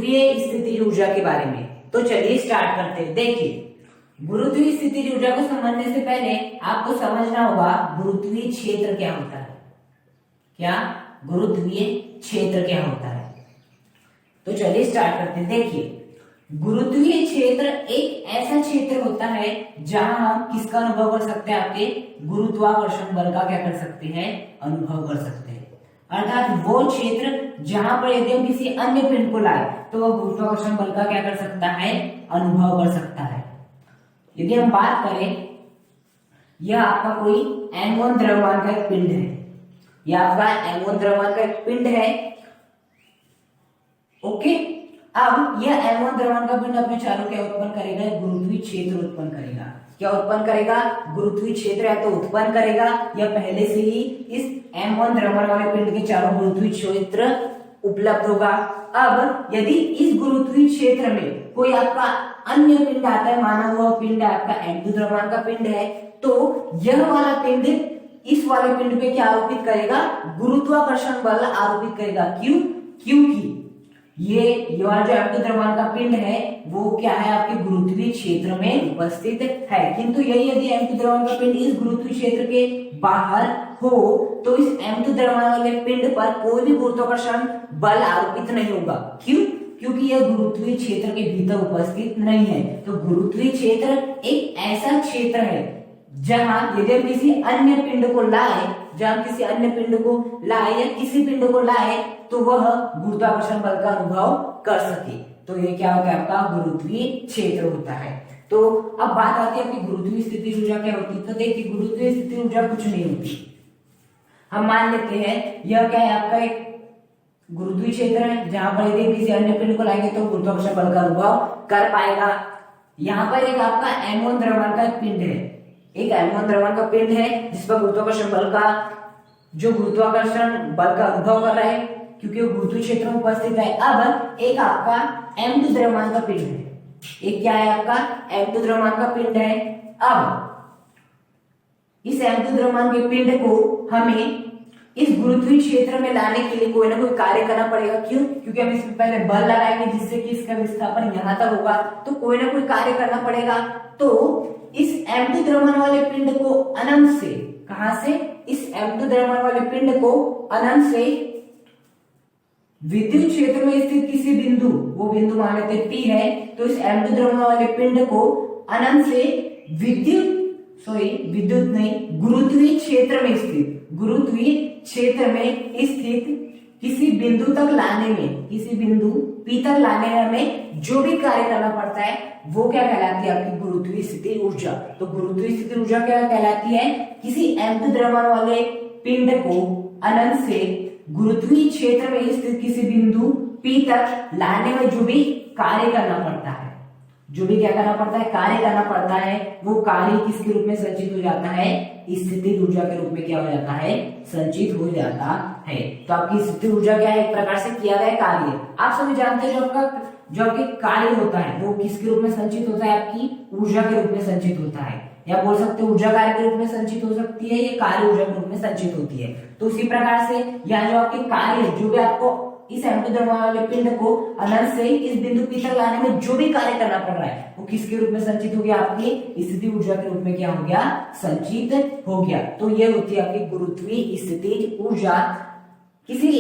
गुरुत्वीय स्थितिज ऊर्जा के बारे में। तो चलिए स्टार्ट करते हैं। देखिए, गुरुत्वीय स्थितिज ऊर्जा को समझने से पहले आपको समझना होगा गुरुत्वीय क्षेत्र क्या होता है। क्या गुरुत्वीय क्षेत्र क्या होता है? तो चलिए स्टार्ट करते हैं। देखिए, गुरुत्वीय क्षेत्र एक ऐसा क्षेत्र होता है जहां हम किसका अनुभव कर सकते हैं? आपके गुरुत्वाकर्षण बल का क्या कर सकते हैं? अनुभव कर सकते हैं। अर्थात वो क्षेत्र जहां पर यदि हम किसी अन्य पिंड को लाए तो वह गुरुत्वाकर्षण बल का क्या कर सकता है? अनुभव कर सकता है। यदि हम बात करें, यह आपका कोई M1 द्रव्यमान का एक पिंड है, यह आपका M1 द्रव्यमान का एक पिंड है। ओके, अब यह M1 द्रव्यमान का पिंड अपने चारों क्या उत्पन्न करेगा? गुरुत्वीय क्षेत्र उत्पन्न करेगा। क्या उत्पन्न करेगा? गुरुत्वीय क्षेत्र या तो उत्पन्न करेगा या पहले से ही इस M1 द्रव्यमान वाले पिंड के चारों गुरुत्वीय क्षेत्र उपलब्ध होगा। अब यदि इस गुरुत्वीय क्षेत्र में कोई आपका अन्य पिंड आता है, माना हुआ पिंड आपका M2 द्रव्यमान का पिंड है, तो यह वाला पिंड इस वाले पिंड पे क्या आरोपित करेगा? गुरुत्वाकर्षण बल आरोपित करेगा। क्यों? क्योंकि ये जो M2 द्रव्यमान का पिंड है वो क्या है? आपके गुरुत्वीय क्षेत्र में उपस्थित है। किंतु यही यदि M2 द्रव्यमान का पिंड इस गुरुत्वीय क्षेत्र के बाहर हो तो इस M2 द्रव्यमान वाले पिंड पर कोई भी गुरुत्वाकर्षण बल आरोपित नहीं होगा। क्यों? क्योंकि यह गुरुत्वीय क्षेत्र के भीतर उपस्थित नहीं है। तो गुरुत्वीय क्षेत्र एक ऐसा क्षेत्र है जहां यदि हम किसी अन्य पिंड को लाए, या किसी पिंड को लाए तो वह गुरुत्वाकर्षण बल का अनुभव कर सके। तो ये क्या होता है? आपका गुरुत्वीय क्षेत्र होता है। तो अब बात आती है आपकी गुरुत्वीय स्थितिज ऊर्जा क्या होती है। तो देखिए, गुरुत्वीय स्थितिज ऊर्जा कुछ नहीं होती। हम मान लेते हैं यह क्या है? आपका एक गुरुत्वीय क्षेत्र है जहां पर यदि किसी अन्य पिंड को लाएंगे तो गुरुत्वाकर्षण बल का अनुभव कर पाएगा। यहाँ पर एक आपका M1 द्रव्यमान का एक पिंड है, एक M1 द्रव्यमान का पिंड है जिस पर गुरुत्वाकर्षण बल का अनुभव कर रहा है क्योंकि वो गुरुत्वीय क्षेत्र में उपस्थित है। अब एक आपका M2 द्रव्यमान का पिंड है, एक क्या है? आपका M2 द्रव्यमान का पिंड है। अब इस M2 द्रव्यमान के पिंड को हमें इस गुरुत्वीय क्षेत्र में लाने के लिए कोई ना कोई कार्य करना पड़ेगा। क्यों? क्योंकि हम इसमें पहले बल लगाएंगे जिससे कि इसका विस्थापन यहां तक होगा, तो कोई ना कोई कार्य करना पड़ेगा। तो इस M2 द्रव्यमान वाले पिंड को अनंत से, कहां से? इस M2 द्रव्यमान वाले पिंड को अनंत से विद्युत क्षेत्र में स्थित किसी बिंदु, वो बिंदु मान लेते P है, तो इस M2 द्रव्यमान वाले पिंड को अनंत से गुरुत्वीय क्षेत्र में स्थित किसी बिंदु तक लाने में, किसी बिंदु P तक लाने में हमें जो भी कार्य करना पड़ता है वो क्या कहलाती है? आपकी गुरुत्वीय स्थितिज ऊर्जा। तो गुरुत्वीय स्थितिज ऊर्जा क्या कहलाती है? किसी M2 द्रव्यमान वाले पिंड को अनंत से गुरुत्वीय क्षेत्र में स्थित किसी बिंदु P तक लाने में जो भी कार्य करना पड़ता है, जो भी क्या करना पड़ता है? कार्य करना पड़ता है, वो कार्य किसके रूप में संचित हो जाता है? स्थितिज ऊर्जा के रूप में क्या हो जाता है? संचित हो जाता है। तो आपकी स्थितिज ऊर्जा क्या है? एक प्रकार से किया गया कार्य। आप सभी जानते हैं जो आपके कार्य होता है वो किसके रूप में संचित होता है? आपकी ऊर्जा के रूप में संचित होता है, या बोल सकते हैं ऊर्जा कार्य के रूप में संचित हो सकती है, या कार्य ऊर्जा के रूप में संचित होती है। तो उसी प्रकार से यहाँ जो आपके कार्य, जो भी आपको इस M2 द्रव्यमान वाले पिंड को अनंत से इस बिंदु P तक लाने में जो भी कार्य करना पड़ रहा है वो किसके रूप में संचित हो गया? आपकी स्थितिज ऊर्जा के रूप में क्या हो गया? संचित हो गया। तो ये होती है आपकी गुरुत्वीय स्थितिज ऊर्जा। किसी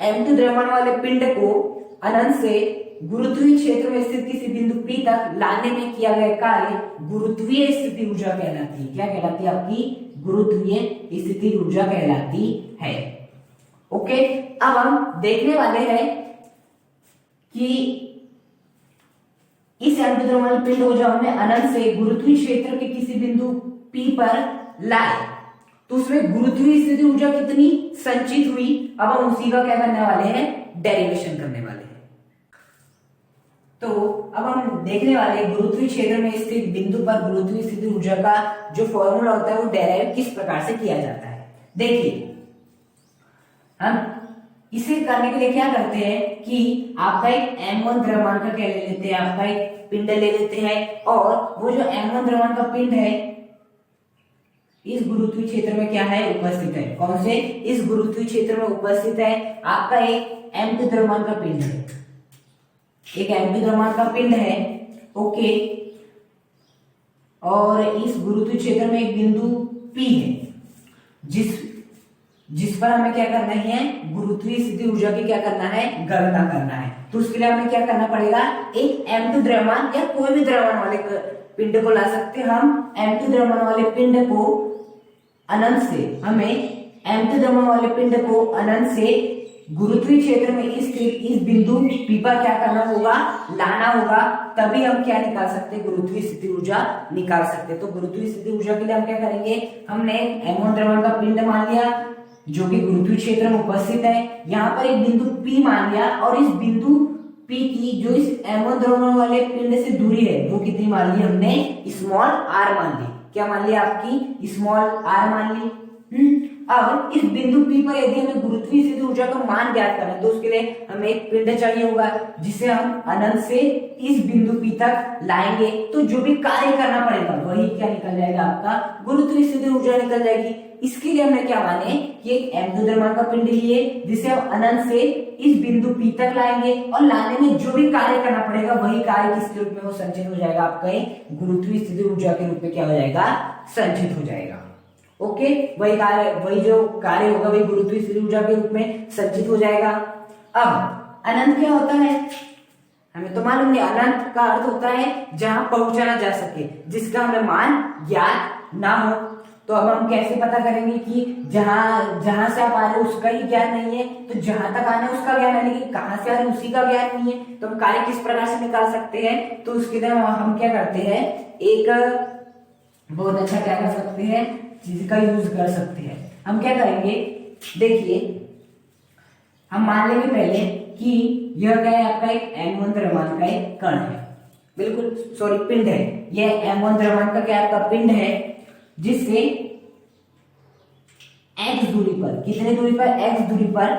M2 द्रव्यमान वाले पिंड को अनंत से गुरुत्वीय क्षेत्र में स्थित किसी बिंदु P तक लाने में किया गया कार्य गुरुत्वीय स्थितिज ऊर्जा कहलाती है। क्या कहलाती है? आपकी गुरुत्वीय स्थितिज ऊर्जा कहलाती है। ओके, अब हम देखने वाले हैं कि इस M2 द्रव्यमान पिंड को जब हमने अनंत से गुरुत्वीय क्षेत्र के किसी बिंदु P पर लाए तो उसमें गुरुत्वीय स्थितिज ऊर्जा कितनी संचित हुई। अब हम उसी का क्या करने वाले हैं? डेरिवेशन करने वाले हैं। तो अब हम देखने वाले हैं गुरुत्वीय क्षेत्र में स्थित बिंदु पर गुरुत्वीय स्थितिज ऊर्जा का जो फॉर्मूला होता है वो डेराइव किस प्रकार से किया जाता है। देखिए, हम इसे करने के लिए क्या करते हैं कि आपका एक M1 द्रव्यमान का क्या ले लेते हैं? आपका एक पिंड ले लेते हैं, और वो जो M1 द्रव्यमान का पिंड है इस गुरुत्वीय क्षेत्र में क्या है? उपस्थित है। कौन से? इस गुरुत्वीय क्षेत्र में उपस्थित है आपका एक M2 द्रव्यमान का पिंड है। एक m2 द्रव्यमान का पिंड है, ओके, और इस गुरुत्वीय क्षेत्र में एक बिंदु P है, जिस पर हमें क्या करना है, गुरुत्वीय स्थिति ऊर्जा की क्या करना है, गणना करना है। तो उसके लिए हमें क्या करना पड़ेगा, एक m2 द्रव्यमान या कोई भी द्रव्यमान वाले पिंड को ला सकते हैं हम। m2 द्रव्यमान वाले पिंड को अनंत से m2 द्रव्यमान वाले पिंड को अनंत से गुरुत्वीय क्षेत्र में इस बिंदु P पर क्या करना होगा, लाना होगा, तभी हम क्या निकाल सकते, गुरुत्वीय स्थिति ऊर्जा निकाल सकते। तो गुरुत्वीय स्थिति ऊर्जा के लिए हम क्या करेंगे, हमने m1 द्रव्यमान का पिंड मान लिया जो कि गुरुत्वीय क्षेत्र में उपस्थित है, यहाँ पर एक बिंदु P मान लिया, और इस बिंदु P की जो इस m1 द्रव्यमान वाले पिंड से दूरी है वो कितनी मान ली हमने, स्मॉल r मान ली। क्या मान लिया, आपकी स्मॉल r मान ली। अब इस बिंदु P पर यदि हमें गुरुत्वीय स्थिति ऊर्जा का मान ज्ञात करना है तो उसके लिए हमें एक पिंड चाहिए होगा जिसे हम अनंत से इस बिंदु P तक लाएंगे। तो जो भी कार्य करना पड़ेगा वही क्या निकल जाएगा, आपका गुरुत्वीय स्थिति ऊर्जा निकल जाएगी। इसके लिए हमने क्या माने कि एक m2 द्रव्यमान का पिंड लिए जिसे हम अनंत से इस बिंदु P तक लाएंगे, और लाने में जो भी कार्य करना पड़ेगा वही कार्य किसके रूप में वो संचित हो जाएगा, आपका गुरुत्वीय स्थिति ऊर्जा के रूप में क्या हो जाएगा, संचित हो जाएगा। ओके, वही जो कार्य होगा वही गुरुत्वीय स्थिति ऊर्जा के रूप में संचित हो जाएगा। अब अनंत क्या होता है, हमें तो मालूम नहीं। अनंत का अर्थ होता है जहां पहुंचाना जा सके, जिसका हमें मान ज्ञात ना हो। तो अब हम कैसे पता करेंगे कि जहां से आप आ रहे हो उसका ही ज्ञान नहीं है, तो जहां तक आना है उसका ज्ञान है, लेकिन कहां से आ रहे उसी का ज्ञान नहीं है, तो हम कार्य किस प्रकार से निकाल सकते हैं। तो उसके लिए हम क्या करते हैं, एक बहुत अच्छा क्या कर सकते हैं, चीज का यूज कर सकते हैं। हम क्या करेंगे, देखिए हम मान लेंगे पहले कि यह क्या है, आपका एक m1 द्रव्यमान का एक कण है, बिल्कुल सॉरी पिंड है। यह m1 द्रव्यमान का क्या आपका पिंड है, जिससे x दूरी पर, कितने दूरी पर, x दूरी पर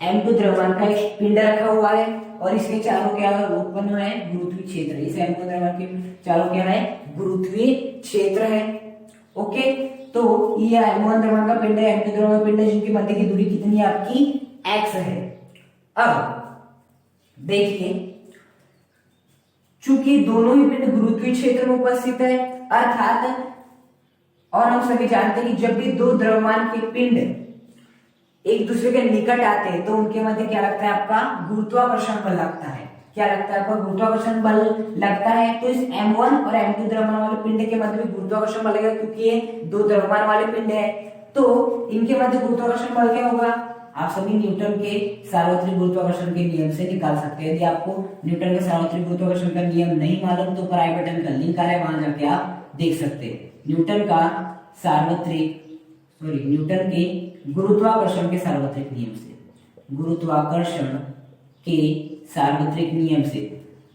m2 द्रव्यमान का एक पिंड रखा हुआ है, और इसके चारों क्या उत्पन्न है, गुरुत्वीय क्षेत्र। इस m2 द्रव्यमान के चारों क्या है, गुरुत्वीय क्षेत्र है। ओके, तो ये m1 द्रव्यमान का पिंड है, m2 द्रव्यमान का पिंड है, जिनके मध्य की दूरी कितनी है, आपकी x है। अब देखिए, चूंकि दोनों ही पिंड गुरुत्वीय क्षेत्र में उपस्थित है, अर्थात, और हम सभी जानते हैं कि जब भी दो द्रव्यमान के पिंड एक दूसरे के निकट आते हैं तो उनके मध्य क्या लगता है, आपका गुरुत्वाकर्षण बल लगता है। क्या लगता है, आपका गुरुत्वाकर्षण बल लगता है। तो इस m1 और m2 द्रव्यमान वाले पिंड के मध्य भी गुरुत्वाकर्षण बल लगेगा, क्योंकि ये दो द्रव्यमान वाले पिंड है। तो इनके मध्य गुरुत्वाकर्षण बल क्या होगा, आप सभी न्यूटन के सार्वत्रिक गुरुत्वाकर्षण के नियम से निकाल सकते हैं। यदि आपको न्यूटन के सार्वत्रिक गुरुत्वाकर्षण का नियम नहीं मालूम तो प्राइवेट बटन का लिंक आ रहा है, वहां जाके आप देख सकते हैं। न्यूटन के गुरुत्वाकर्षण के सार्वत्रिक नियम से, गुरुत्वाकर्षण के सार्वत्रिक नियम से,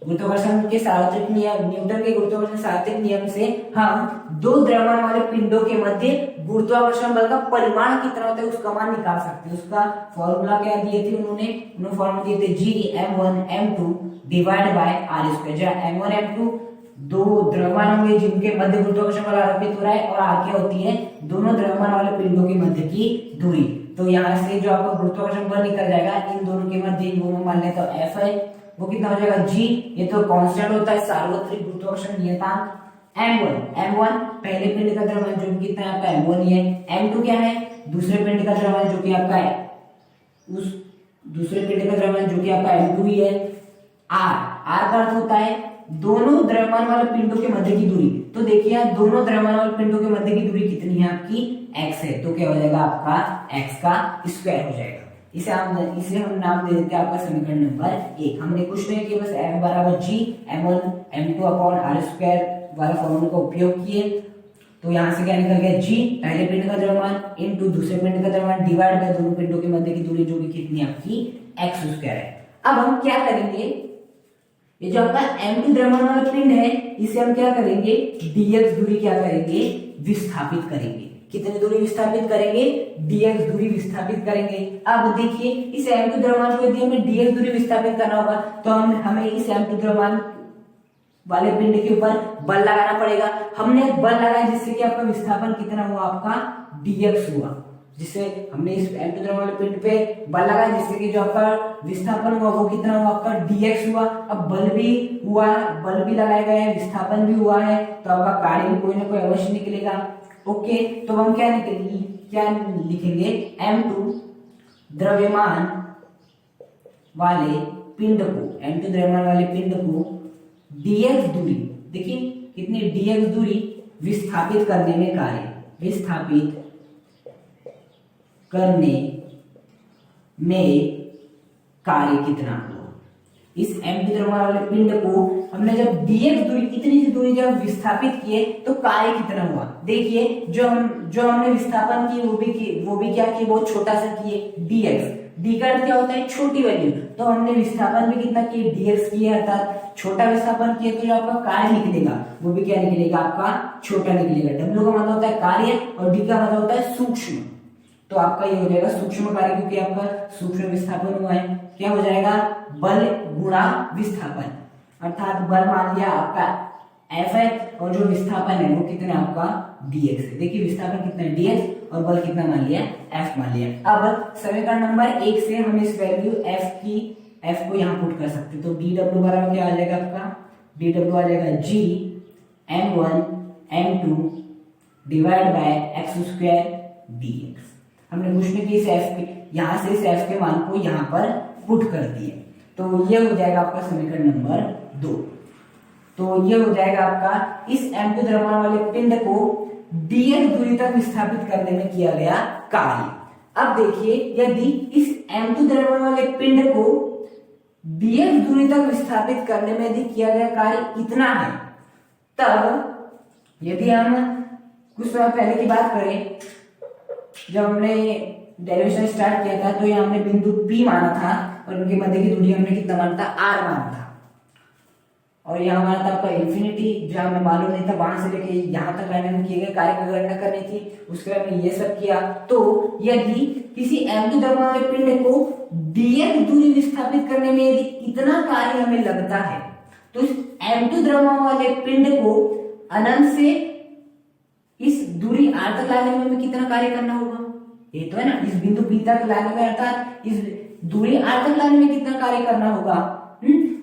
गुरुत्वाकर्षण के सार्वत्रिक नियम, न्यूटन के गुरुत्वाकर्षण सार्वत्रिक नियम से हम दो द्रव्यमान वाले पिंडों के मध्य गुरुत्वाकर्षण बल का परिमाण कितना होता है उसका मान निकाल सकते हैं। उसका फॉर्मूला क्या दिए थे उन्होंने फॉर्मूला दिए थे Gm1m2 डिवाइड बाय r², जहां m1 m2 दो द्रव्यमान होंगे जिनके मध्य गुरुत्वाकर्षण बल आरोपित हो रहा है, और r क्या होती है, दोनों द्रव्यमान वाले पिंडों के मध्य की दूरी। तो यहाँ से जो आपका गुरुत्वाकर्षण बल निकल जाएगा, इन दोनों के मध्य, इन दोनों मान लें तो F है, वो कितना हो जाएगा G, ये तो कांस्टेंट होता है सार्वत्रिक गुरुत्वाकर्षण नियतांक। m1 पहले पिंड का द्रव्यमान जो कितना है, आपका m1 ही है। m2 क्या है, दूसरे पिंड का द्रव्यमान जो कि आपका है, उस दूसरे पिंड का द्रव्यमान जो कि आपका m2 ही है। r का अर्थ होता है दोनों द्रव्यमान वाले पिंडों के मध्य की दूरी। तो देखिए दोनों द्रव्यमान वाले पिंडों के मध्य की दूरी कितनी है, आपकी x है, तो क्या हो जाएगा, आपका x का स्क्वायर हो जाएगा। इसे हम नाम दे देते हैं आपका समीकरण नंबर 1। हमने कुछ नहीं किया, बस F बराबर G m1 m2 upon r² वाला फॉर्मूला का उपयोग किए। तो यहाँ से क्या निकल गया, G पहले पिंड का द्रव्यमान इनटू दूसरे पिंड का द्रव्यमान डिवाइड बाय दोनों पिंडों के मध्य की दूरी जो कि कितनी आपकी x² है। अब हम क्या करेंगे, ये जो आपका m2 द्रव्यमान वाला पिंड है इसे हम क्या करेंगे, dx दूरी क्या करेंगे, विस्थापित करेंगे। कितनी दूरी विस्थापित करेंगे, dx दूरी विस्थापित करेंगे। अब देखिए इस m2 द्रव्यमान को यदि हमें dx दूरी विस्थापित करना होगा तो हमें इस m2 द्रव्यमान वाले पिंड के ऊपर बल लगाना पड़ेगा। हमने बल लगाया जिससे कि आपका विस्थापन कितना हुआ, आपका dx हुआ। जिससे हमने इस m2 द्रव्यमान वाले पिंड पे बल लगाया, जिससे कि जो आपका विस्थापन हुआ वो कितना हुआ आपका dx हुआ। अब बल भी हुआ, बल भी लगाया गया है, विस्थापन भी हुआ है, तो आपका कार्य भी कोई ना कोई अवश्य निकलेगा। ओके, तो हम क्या लिखेंगे m2 द्रव्यमान वाले पिंड को, m2 द्रव्यमान वाले पिंड को dx दूरी, देखिए कितनी dx दूरी विस्थापित करने में कार्य, विस्थापित करने में कार्य कितना हुआ। इस m2 द्रव्यमान वाले पिंड को हमने जब dx दूरी, इतनी सी दूरी जब विस्थापित किए तो कार्य कितना हुआ। देखिए जो हमने विस्थापन की वो भी क्या किए, बहुत छोटा सा किए, dx। d का अर्थ क्या होता है, छोटी वैल्यू, तो हमने विस्थापन भी कितना किए, dx किया, अर्थात छोटा विस्थापन किए, तो जो आपका कार्य निकलेगा वो भी क्या निकलेगा, आपका छोटा निकलेगा। w का मतलब होता है कार्य और d का मतलब होता है सूक्ष्म, तो आपका ये हो जाएगा सूक्ष्म कार्य, क्योंकि आपका सूक्ष्म विस्थापन हुआ है। क्या हो जाएगा, बल गुणा विस्थापन, अर्थात बल मान लिया आपका F है और जो विस्थापन है वो कितना आपका dx है। देखिए विस्थापन कितना है dx और बल कितना मान लिया, F मान लिया। अब समीकरण नंबर 1 से हम इस वैल्यू F को यहाँ पुट कर सकते हैं, तो dw बराबर क्या आ जाएगा आपका, dw आ जाएगा g m1 m2 divide by x square dx। हमने कुछ नहीं किया, इस f के यहाँ से इस f के मान को यहाँ पर पुट कर दिए, तो ये हो जाएगा आपका समीकरण नंबर 2। तो ये हो जाएगा आपका इस m2 द्रव्यमान वाले पिंड को dx दूरी तक विस्थापित करने में किया गया कार्य। अब देखिए यदि इस m2 द्रव्यमान वाले पिंड को dx दूरी तक विस्थापित करने में यदि किया गया कार्य इतना है, तब यदि हम कुछ समय पहले की बात करें, जब हमने डेरिवेशन स्टार्ट किया था, तो यहाँ हमने बिंदु P माना था और उनके मध्य की दूरी हमने कितना माना था, r माना था, और यहाँ माना था आपका इंफिनिटी, जो हमें मालूम नहीं था, वहां से लेके यहाँ तक लाने में किए गए कार्य की गणना करनी थी, उसके बाद हमने ये सब किया। तो यदि किसी m2 द्रव्यमान वाले पिंड को dx दूरी विस्थापित करने में यदि इतना कार्य हमें लगता है, तो इस m2 द्रव्यमान वाले पिंड को अनंत से इस दूरी r तक लाने में हमें कितना कार्य करना होगा, ये तो है ना, इस बिंदु P तक लाने में, अर्थात इस दूरी r तक लाने में कितना कार्य करना होगा।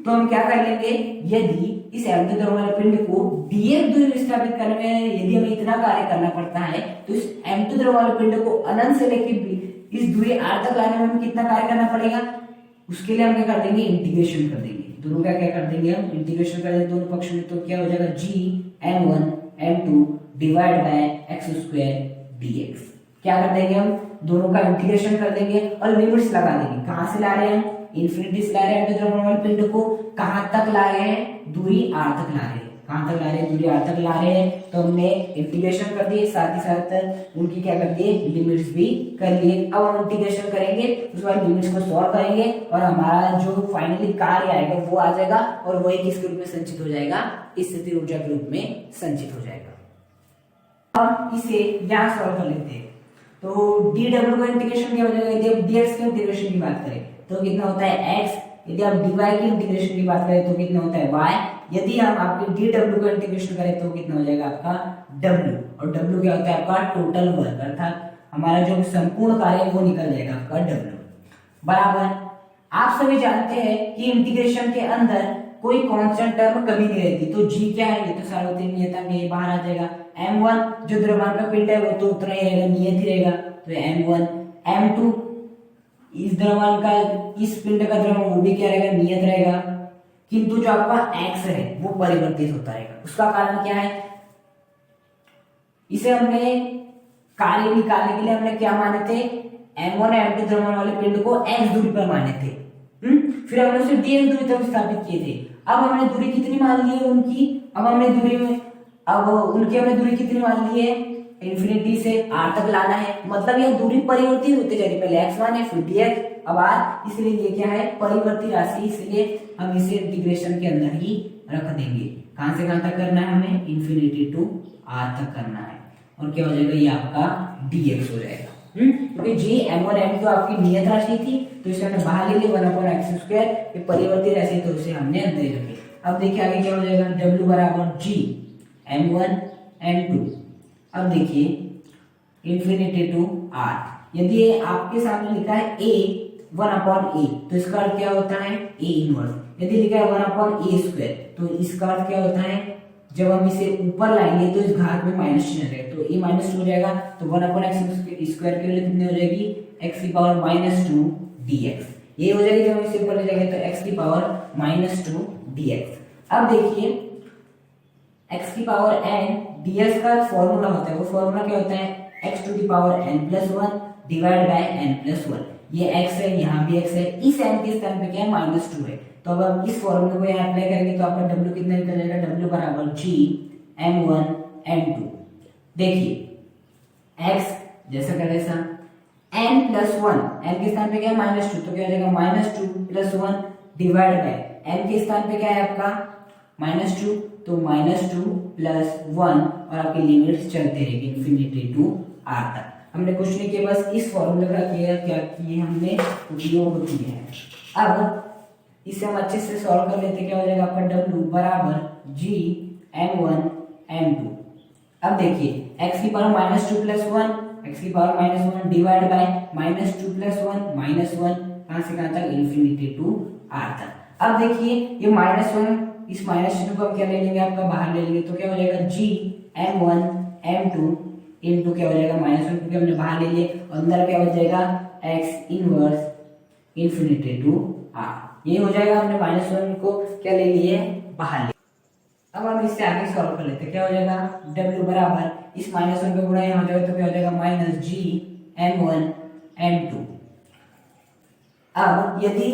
तो हम क्या कर लेंगे, यदि इस m2 द्रव्यमान वाले पिंड को dx दूरी विस्थापित करने में यदि हमें इतना कार्य करना पड़ता है, तो इस m2 द्रव्यमान वाले पिंड को अनंत से लेकर इस दूरी r तक लाने में हमें कितना कार्य करना पड़ेगा, उसके लिए हम क्या कर देंगे, इंटीग्रेशन कर देंगे। दोनों का क्या कर देंगे, हम इंटीग्रेशन कर देंगे दोनों पक्ष में, तो क्या हो जाएगा g m1 m2 divide by x square dx। क्या कर देंगे, हम दोनों का इंटीग्रेशन कर देंगे और लिमिट्स लगा देंगे। कहां से ला रहे हैं, इन्फिनिटी से ला रहे हैं m2 द्रव्यमान वाले पिंड को, कहां तक ला रहे हैं, दूरी r तक ला रहे हैं, कहां तक ला रहे हैं, दूरी r तक ला रहे हैं, तो हमने इंटीग्रेशन कर दिए, साथ ही साथ उनकी क्या कर दिए, लिमिट्स भी कर लिए। अब हम इंटीग्रेशन करेंगे, उसके बाद लिमिट्स को सॉल्व करेंगे और हमारा जो फाइनली कार्य आएगा वो आ जाएगा, और वही किसके रूप में संचित हो जाएगा, स्थितिज ऊर्जा के रूप में संचित हो जाएगा। अब इसे यहां सॉल्व कर लेते हैं, तो dw का इंटीग्रेशन क्या हो जाएगा, यदि आप dx के इंटीग्रेशन की बात करें तो कितना होता है x, यदि आप dy की इंटीग्रेशन की बात करें तो कितना होता है y, यदि हम आपके dw का इंटीग्रेशन करें तो कितना हो जाएगा आपका w, और w क्या होता है आपका टोटल वर्क, अर्थात हमारा जो संपूर्ण कार्य है वो निकल जाएगा आपका w बराबर। आप सभी जानते हैं कि इंटीग्रेशन के अंदर कोई कांस्टेंट टर्म कभी नहीं रहती, तो g क्या है, ये तो सार्वत्रिक नियतांक है, ये बाहर आ जाएगा। m1 जो द्रव्यमान का पिंड है वो तो उतना ही रहेगा, नियत ही रहेगा, तो m1 m2 इस द्रव्यमान का, इस पिंड का द्रव्यमान वो भी क्या रहेगा, नियत रहेगा, किंतु जो आपका x है वो परिवर्तित होता रहेगा। उसका कारण क्या है, इसे हमने कार्य निकालने के लिए हमने क्या माने थे, m1 m2 द्रव्यमान वाले पिंड को x दूरी पर माने थे, फिर हमने उसे dx दूरी तक स्थापित किए थे। अब हमने दूरी कितनी मान ली है उनकी, अब हमने दूरी कितनी मान ली है, इंफिनिटी से r तक लाना है, मतलब यह दूरी परिवर्तित होते जा रही, पहले x माने फिर dx, अब r, इसलिए ये क्या है, परिवर्ती राशि, इसलिए हम इसे इंटीग्रेशन के अंदर ही रख देंगे। कहां से कहां तक करना है हमें, इंफिनिटी टू r तक करना है, और क्या हो जाएगा, ये आपका dx हो जाएगा, क्योंकि g m1 m2 आपकी नियत राशि थी, तो इसे हमने बाहर ले लिया 1/x स्क्वायर, ये परिवर्ती राशि तो इसे हमने अंदर ही रखे। अब देखिए आगे क्या हो जाएगा, w बराबर g m1 m2, अब देखिए इंफिनिटी टू r, यदि ये आपके सामने लिखा है a 1/a, तो इसका अर्थ क्या होता है a इनवर्स। यदि लिखा है 1/a², तो इसका अर्थ क्या होता है, जब हम इसे ऊपर लाएंगे तो इस घात में माइनस चिन्ह रहेगा, तो a -2 हो जाएगा। तो 1/x² के लिए कितनी हो जाएगी, x⁻², dx। ये हो जाएगी, जब हम इसे ऊपर ले जाएंगे तो x⁻², dx। अब देखिए x⁻n ds का फॉर्मूला होता है, वो फॉर्मूला क्या होता है, x⁻n+1 डिवाइड बाय n+1। ये x है, यहाँ भी x है, इस n के स्थान पे क्या है, -2 है। तो अब हम इस फॉर्मूले को यहाँ अप्लाई करेंगे तो आपका w कितना निकल जाएगा, w बराबर g m1 m2। देखिए x जैसा का वैसा, n+1, n के स्थान पे क्या है, -2, तो क्या हो जाएगा, -2+1 डिवाइड बाय n के स्थान पे क्या है आपका -2, तो -2+1 और आपकी लिमिट्स चलते रहेगी इन्फिनिटी टू r तक। हमने कुछ नहीं किया, बस इस फॉर्मूले का क्या किए हमने उपयोग किया है। अब इसे हम अच्छे से सॉल्व कर लेते, क्या हो जाएगा आपका w बराबर g m1 m2। अब देखिए x⁻²+1, x⁻−1 डिवाइड बाय -2+1, -1 कहां से कहां तक, इन्फिनिटी टू r तक। अब देखिए ये -1, इस माइनस चिन्ह को आप क्या ले लेंगे, आपका बाहर ले लेंगे, तो क्या हो जाएगा g m1 m2 इनटू क्या हो जाएगा -1, क्योंकि हमने बाहर ले लिए, अंदर क्या हो जाएगा x inverse infinity to r। ये हो जाएगा, हमने -1 को क्या ले लिए, बाहर ले। अब हम इससे आगे सॉल्व कर लेते हैं, क्या हो जाएगा, w बराबर इस -1 का गुणा यहाँ हो जाएगा, तो क्या हो जाएगा -g m1 m2। अब यदि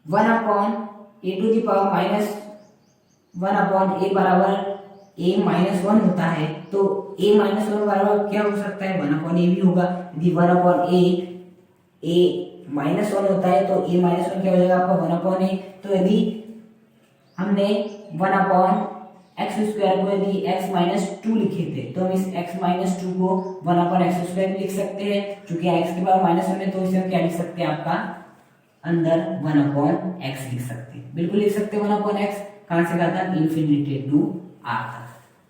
1/a बराबर a-1 होता है, तो a-1 बराबर क्या हो सकता है, 1/a भी होगा। यदि 1/a a-1 होता है, तो a-1 क्या हो जाएगा आपका 1/a। तो यदि हमने 1/x² को यदि x-2 लिखे थे, तो हम इस x-2 को 1/x² लिख सकते हैं, क्योंकि x के पावर -1 है, तो इसे हम क्या लिख सकते हैं, आपका अंदर 1/x लिख सकते हैं, बिल्कुल लिख सकते हैं 1/x। कहां से कहा था, इन्फिनिटी टू r तक।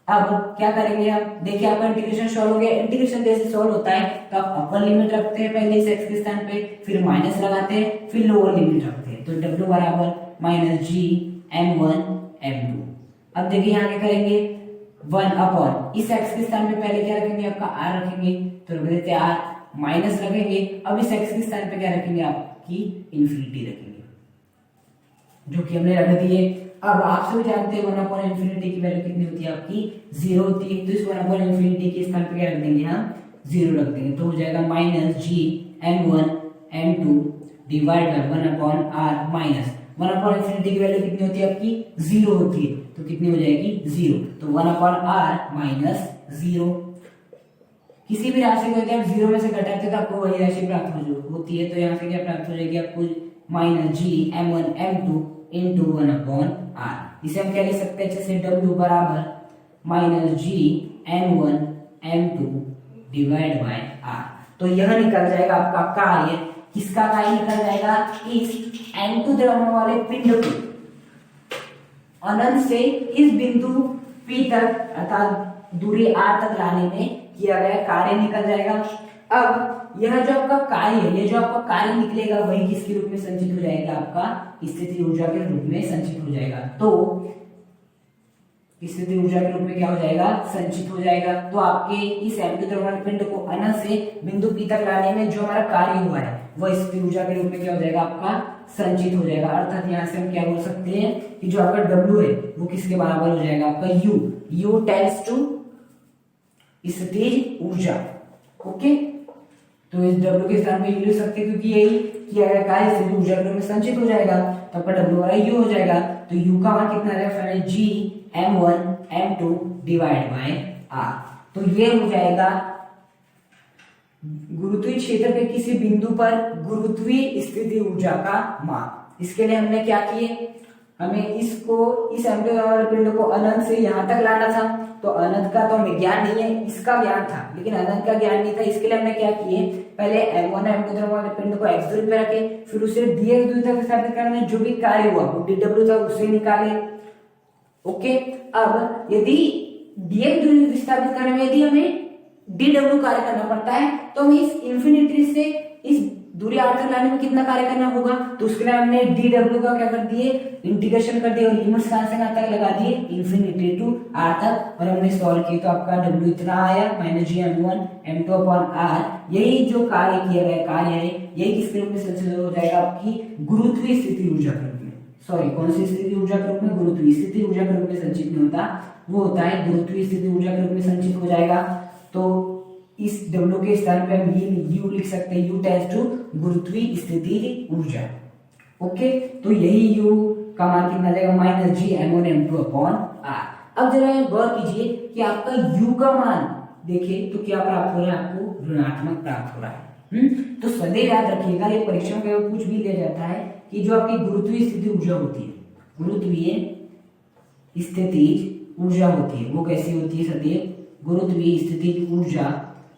अब क्या करेंगे हम, देखिए आपका इंटीग्रेशन सॉल्व हो गया। इंटीग्रेशन जैसे सॉल्व होता है तो आप अपर लिमिट रखते हैं पहले इस x के स्थान पे, फिर माइनस लगाते हैं, फिर लोअर लिमिट रखते हैं, तो w बराबर -g m1 m2। अब देखिए यहाँ क्या करेंगे, 1/, इस x के स्थान पे पहले क्या रखेंगे, आपका r रखेंगे, तो रख देते हैं r, माइनस रखेंगे, अब इस x के स्थान पे क्या रखेंगे, आपकी इन्फिनिटी रखेंगे, जो कि हमने रख दिए। अब आप सभी जानते हैं 1/∞ की वैल्यू कितनी होती है, आपकी 0 होती है, तो इस 1/∞ के स्थान पे क्या रख देंगे, हम 0 रख देंगे, तो हो जाएगा -g m1 m2 divide by 1/r minus 1/∞ की वैल्यू कितनी होती है, आपकी 0 होती है, तो कितनी हो जाएगी 0, तो 1/r माइनस 0। किसी भी राशि को यदि आप 0 में से घटाते हैं तो आपको वही राशि प्राप्त होती है, तो यहाँ से क्या प्राप्त हो जाएगी आपको -g m1 m2 into 1/r। इसे हम क्या लिख सकते हैं, जैसे w बराबर -g m1 m2 divide by r। तो यह निकल जाएगा आपका कार्य, किसका कार्य निकल जाएगा, इस n2 द्रव्यमान वाले पिंड को अनंत से इस बिंदु P तक अर्थात दूरी r तक लाने में किया गया कार्य निकल जाएगा। अब यह जो आपका कार्य है, ये जो आपका कार्य निकलेगा वही किसके रूप में संचित हो जाएगा, आपका स्थिति ऊर्जा के रूप में संचित हो जाएगा। तो स्थिति ऊर्जा के रूप में क्या हो जाएगा, संचित हो जाएगा। तो आपके इस m2 द्रव्यमान पिंड को अनंत से बिंदु P तक लाने में जो हमारा कार्य हुआ है वह स्थिति ऊर्जा के रूप में क्या हो जाएगा, आपका संचित हो जाएगा। अर्थात यहाँ से हम क्या बोल सकते हैं कि जो आपका W है वो किसके बराबर हो जाएगा, आपका U टेंड्स टू स्थितिज ऊर्जा। ओके, तो इस W के स्थान पे U लिख सकते हैं, क्योंकि यही किया गया कार्य स्थिति ऊर्जा के रूप में संचित हो जाएगा, तो आपका W वाला U हो जाएगा। तो U का मान कितना रहेगा, G m1 m2 divide by r। तो ये हो जाएगा गुरुत्वीय क्षेत्र के किसी बिंदु पर गुरुत्वीय स्थिति ऊर्जा का मान। इसके लिए हमने क्या किए, हमें इसको इस एम्पलीफायर पिंड को अनंत से यहाँ तक लाना था। तो अनंत का तो हमें ज्ञान नहीं है, इसका ज्ञान था, लेकिन अनंत का ज्ञान नहीं था। इसके लिए हमने क्या किए, पहले m1 m2 द्रव्यमान पिंड को x दूरी पे रखे, फिर उसे दिए दूरी तक स्थापित करने जो भी कार्य हुआ वो dw था उसे निकाले। ओके, अब यदि दिए दूरी स्थापित करने में यदि हमें dw कार्य करना पड़ता है, तो हमें इस इंफिनिटी से इस दूरी r तक लाने में कितना कार्य करना होगा, तो उसके लिए हमने dw का क्या कर दिए, इंटीग्रेशन कर दिया और लिमिट्स कहां से कहां तक लगा दिए, इंफिनिटी टू r तक, और हमने सॉल्व किया तो आपका w इतना आया -gm1 m2 अपॉन r। यही जो कार्य किया गया कार्य है यही किसके रूप में संचित हो जाएगा, आपकी गुरुत्वीय स्थिति ऊर्जा के रूप में, सॉरी कौन सी स्थिति ऊर्जा के रूप में, गुरुत्वीय स्थिति ऊर्जा के रूप में संचित नहीं होता, वो होता है गुरुत्वीय स्थिति ऊर्जा के रूप में संचित हो जाएगा। तो इस W के स्थान पे हम ये U लिख सकते हैं, U टेंस टू गुरुत्वीय स्थिति ऊर्जा। ओके, तो यही U का मान कितना जाएगा, -gm1m2 अपॉन r। अब जरा गौर कीजिए कि आपका U का मान देखिए तो क्या प्राप्त हो रहा है, आपको ऋणात्मक प्राप्त हो रहा है। तो सदैव याद रखिएगा, ये परीक्षा में कुछ भी दिया जाता है कि जो आपकी गुरुत्वीय स्थिति ऊर्जा होती है, गुरुत्वीय स्थिति ऊर्जा होती है, वो कैसी होती है, सदैव गुरुत्वीय स्थिति ऊर्जा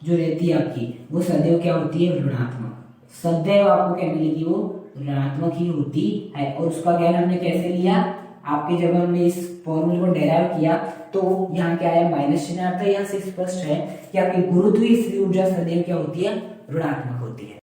जो रहती है आपकी, वो सदैव क्या होती है, ऋणात्मक। सदैव आपको क्या मिलेगी, वो ऋणात्मक ही होती है। और उसका ज्ञान हमने कैसे लिया, आपके जब हमने इस फॉर्मूले को डेराइव किया तो यहाँ क्या है, माइनस चिन्ह आता है। यहाँ से स्पष्ट है कि आपकी गुरुत्वीय स्थिति ऊर्जा सदैव क्या होती है, ऋणात्मक होती है।